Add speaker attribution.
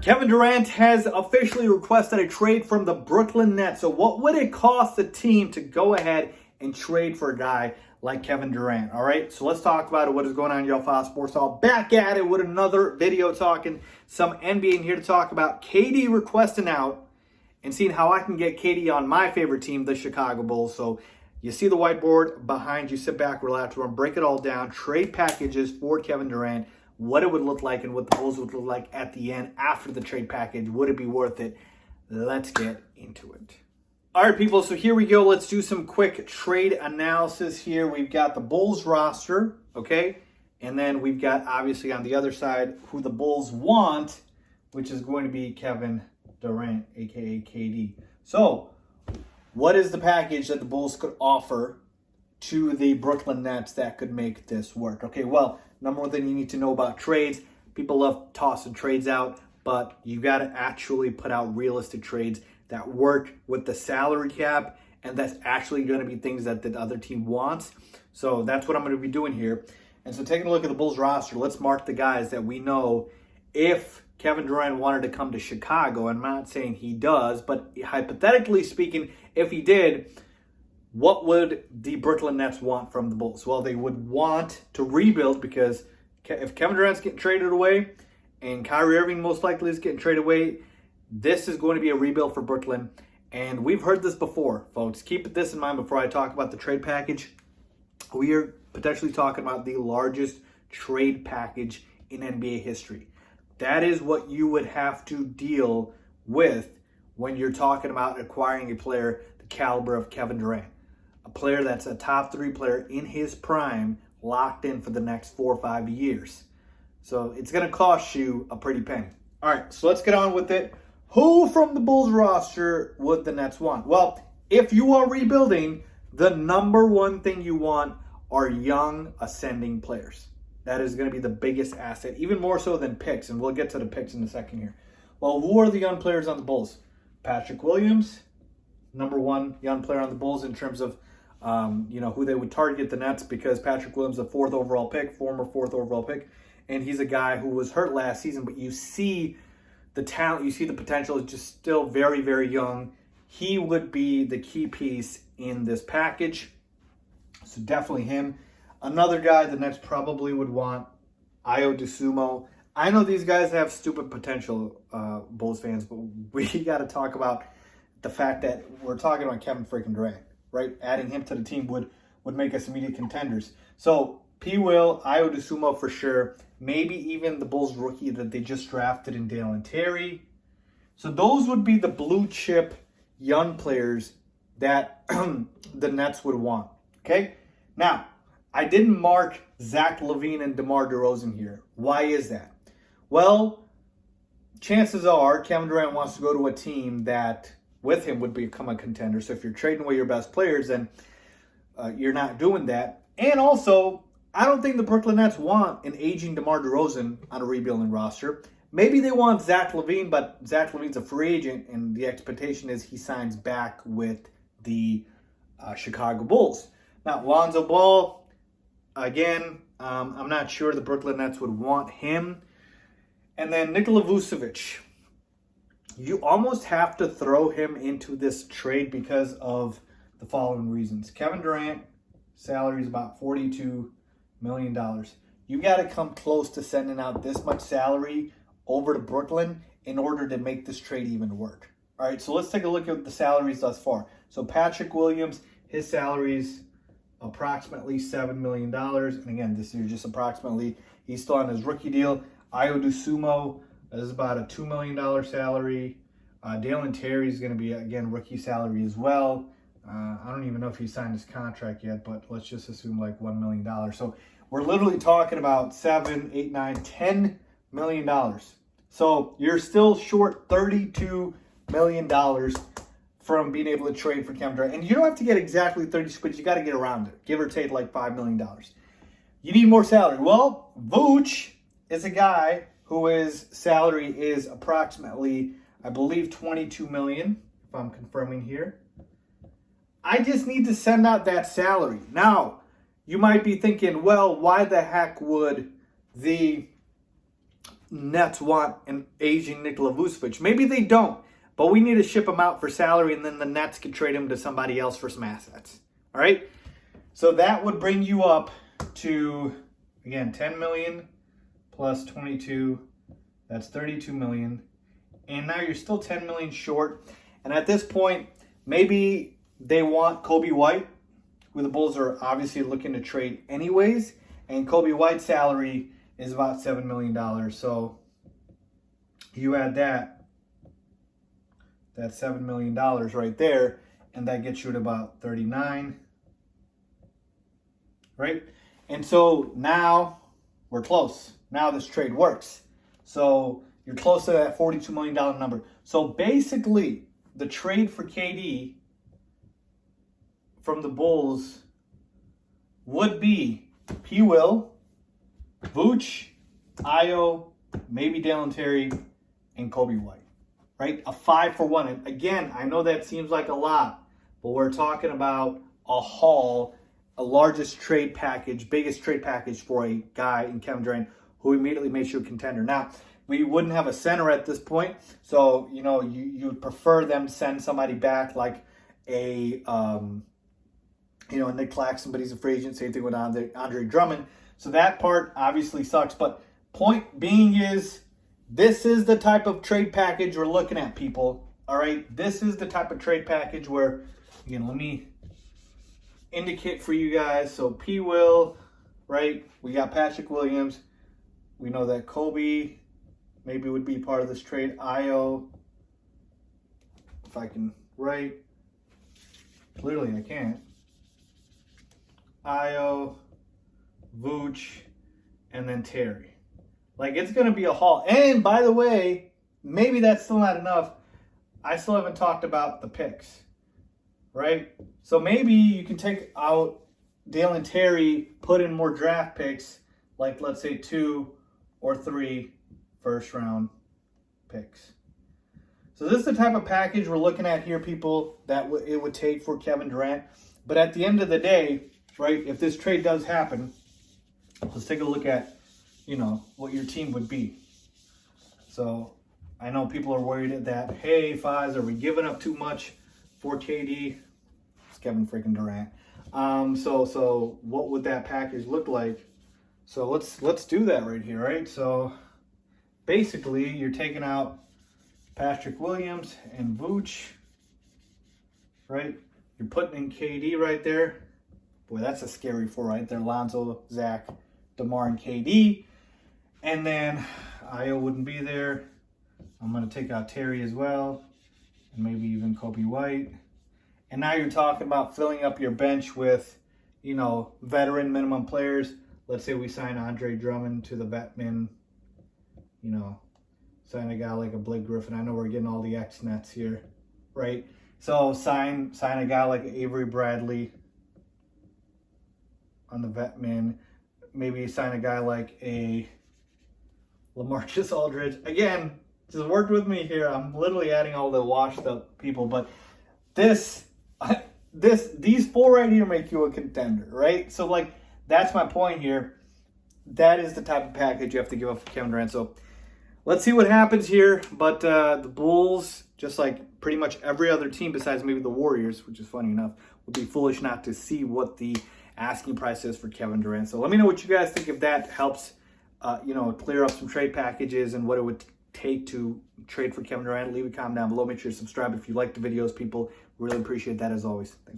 Speaker 1: Kevin Durant has officially requested a trade from the Brooklyn Nets. So what would it cost the team to go ahead and trade for a guy like Kevin Durant? All right, so let's talk about it. What is going on, y'all? Faiz Sports All back at it with another video talking some NBA, and here to talk about KD requesting out and seeing how I can get KD on my favorite team, the Chicago Bulls. So you see the whiteboard behind you. Sit back, relax, we're going to break it all down. Trade packages for Kevin Durant, what it would look like and what the Bulls would look like at the end after the trade package. Would it be worth it? Let's get into it. All right, people, so here we go. Let's do some quick trade analysis here. We've got the Bulls roster, okay? And then we've got, obviously, on the other side, who the Bulls want, which is going to be Kevin Durant, a.k.a. KD. So what is the package that the Bulls could offer to the Brooklyn Nets that could make this work? Okay, well, number one thing you need to know about trades, people love tossing trades out, but you got to actually put out realistic trades that work with the salary cap, and that's actually going to be things that the other team wants. So that's what I'm going to be doing here. And so taking a look at the Bulls roster, let's mark the guys that we know if Kevin Durant wanted to come to Chicago. I'm not saying he does, but hypothetically speaking, if he did, what would the Brooklyn Nets want from the Bulls? Well, they would want to rebuild, because if Kevin Durant's getting traded away and Kyrie Irving most likely is getting traded away, this is going to be a rebuild for Brooklyn. And we've heard this before, folks. Keep this in mind before I talk about the trade package. We are potentially talking about the largest trade package in NBA history. That is what you would have to deal with when you're talking about acquiring a player the caliber of Kevin Durant. A player that's a top 3 player in his prime, locked in for the next 4 or 5 years. So it's going to cost you a pretty penny. All right, so let's get on with it. Who from the Bulls roster would the Nets want? Well, if you are rebuilding, the number one thing you want are young, ascending players. That is going to be the biggest asset, even more so than picks, and we'll get to the picks in a second here. Well, who are the young players on the Bulls? Patrick Williams, number one young player on the Bulls in terms of who they would target the Nets, because Patrick Williams is a former 4th overall pick, and he's a guy who was hurt last season, but you see the talent, you see the potential, is just still very, very young. He would be the key piece in this package. So definitely him. Another guy the Nets probably would want, Ayo Dosunmu. I know these guys have stupid potential, Bulls fans, but we got to talk about the fact that we're talking about Kevin freaking Durant, right? Adding him to the team would make us immediate contenders. So P. Will, Ayo Dosunmu for sure. Maybe even the Bulls rookie that they just drafted in Dalen Terry. So those would be the blue chip young players that the Nets would want. Okay? Now, I didn't mark Zach LaVine and DeMar DeRozan here. Why is that? Well, chances are Kevin Durant wants to go to a team that with him would become a contender. So if you're trading away your best players, then you're not doing that. And also, I don't think the Brooklyn Nets want an aging DeMar DeRozan on a rebuilding roster. Maybe they want Zach LaVine, but Zach LaVine's a free agent, and the expectation is he signs back with the Chicago Bulls. Now, Lonzo Ball, again, I'm not sure the Brooklyn Nets would want him. And then Nikola Vucevic. You almost have to throw him into this trade because of the following reasons. Kevin Durant, salary is about $42 million. You got to come close to sending out this much salary over to Brooklyn in order to make this trade even work. All right, so let's take a look at the salaries thus far. So Patrick Williams, his salary is approximately $7 million. And again, this is just approximately. He's still on his rookie deal. Ayo Dosunmu is about a $2 million salary. Dalen Terry is going to be, again, rookie salary as well. I don't even know if he signed his contract yet, but let's just assume like $1 million. So we're literally talking about $7, $8, $9, $10 million. So you're still short $32 million from being able to trade for Kevin Durant. And you don't have to get exactly 30, but you got to get around it. Give or take like $5 million. You need more salary. Well, Vooch is a guy who his salary is approximately, I believe, $22 million, if I'm confirming here. I just need to send out that salary. Now, you might be thinking, well, why the heck would the Nets want an aging Nikola Vucevic. Maybe they don't, but we need to ship him out for salary, and then the Nets can trade him to somebody else for some assets. All right? So that would bring you up to, again, 10 million plus 22. That's 32 million. And now you're still 10 million short. And at this point, maybe they want Kobe White, who the Bulls are obviously looking to trade anyways. And Kobe White's salary is about $7 million. So you add that, that's $7 million right there. And that gets you at about 39. Right? And so now we're close. Now this trade works. So you're close to that $42 million number. So basically, the trade for KD from the Bulls would be P. Will, Vooch, Ayo, maybe Dalen Terry, and Kobe White. Right? A 5-for-1. And again, I know that seems like a lot, but we're talking about a haul, a largest trade package, biggest trade package for a guy in Kevin Durant who immediately makes you a contender. Now, we wouldn't have a center at this point, so you would prefer them to send somebody back like a Nick Claxton, but he's a free agent. Same thing with Andre Drummond. So that part obviously sucks. But point being is, this is the type of trade package we're looking at, people. All right, this is the type of trade package where, again, let me indicate for you guys. So P. Will, right? We got Patrick Williams. We know that Kobe maybe would be part of this trade. Ayo, if I can write. Clearly I can't. Ayo, Vooch, and then Terry. Like, it's going to be a haul. And by the way, maybe that's still not enough. I still haven't talked about the picks, right? So maybe you can take out Dalen Terry, put in more draft picks, like let's say 2 or 3 first-round picks. So this is the type of package we're looking at here, people, that it would take for Kevin Durant. But at the end of the day, right, if this trade does happen, let's take a look at, what your team would be. So I know people are worried that, hey, Faiz, are we giving up too much for KD? It's Kevin freaking Durant. So what would that package look like? So let's do that right here, right? So basically, you're taking out Patrick Williams and Vooch, right? You're putting in KD right there. Boy, that's a scary 4 right there. Lonzo, Zach, DeMar, and KD. And then Ayo wouldn't be there. I'm going to take out Terry as well. And maybe even Kobe White. And now you're talking about filling up your bench with, veteran minimum players. Let's say we sign Andre Drummond to the vet min. Sign a guy like a Blake Griffin. I know we're getting all the ex-Nets here, right? So sign a guy like Avery Bradley on the vet min. Maybe sign a guy like a LaMarcus Aldridge. Again, just work with me here. I'm literally adding all the washed up people, but these 4 right here make you a contender, right? So that's my point here. That is the type of package you have to give up for Kevin Durant. So let's see what happens here. But the Bulls, just like pretty much every other team besides maybe the Warriors, which is funny enough, would be foolish not to see what the asking price is for Kevin Durant. So let me know what you guys think, if that helps, clear up some trade packages and what it would take to trade for Kevin Durant. Leave a comment down below. Make sure to subscribe if you like the videos, people. Really appreciate that as always. Thanks.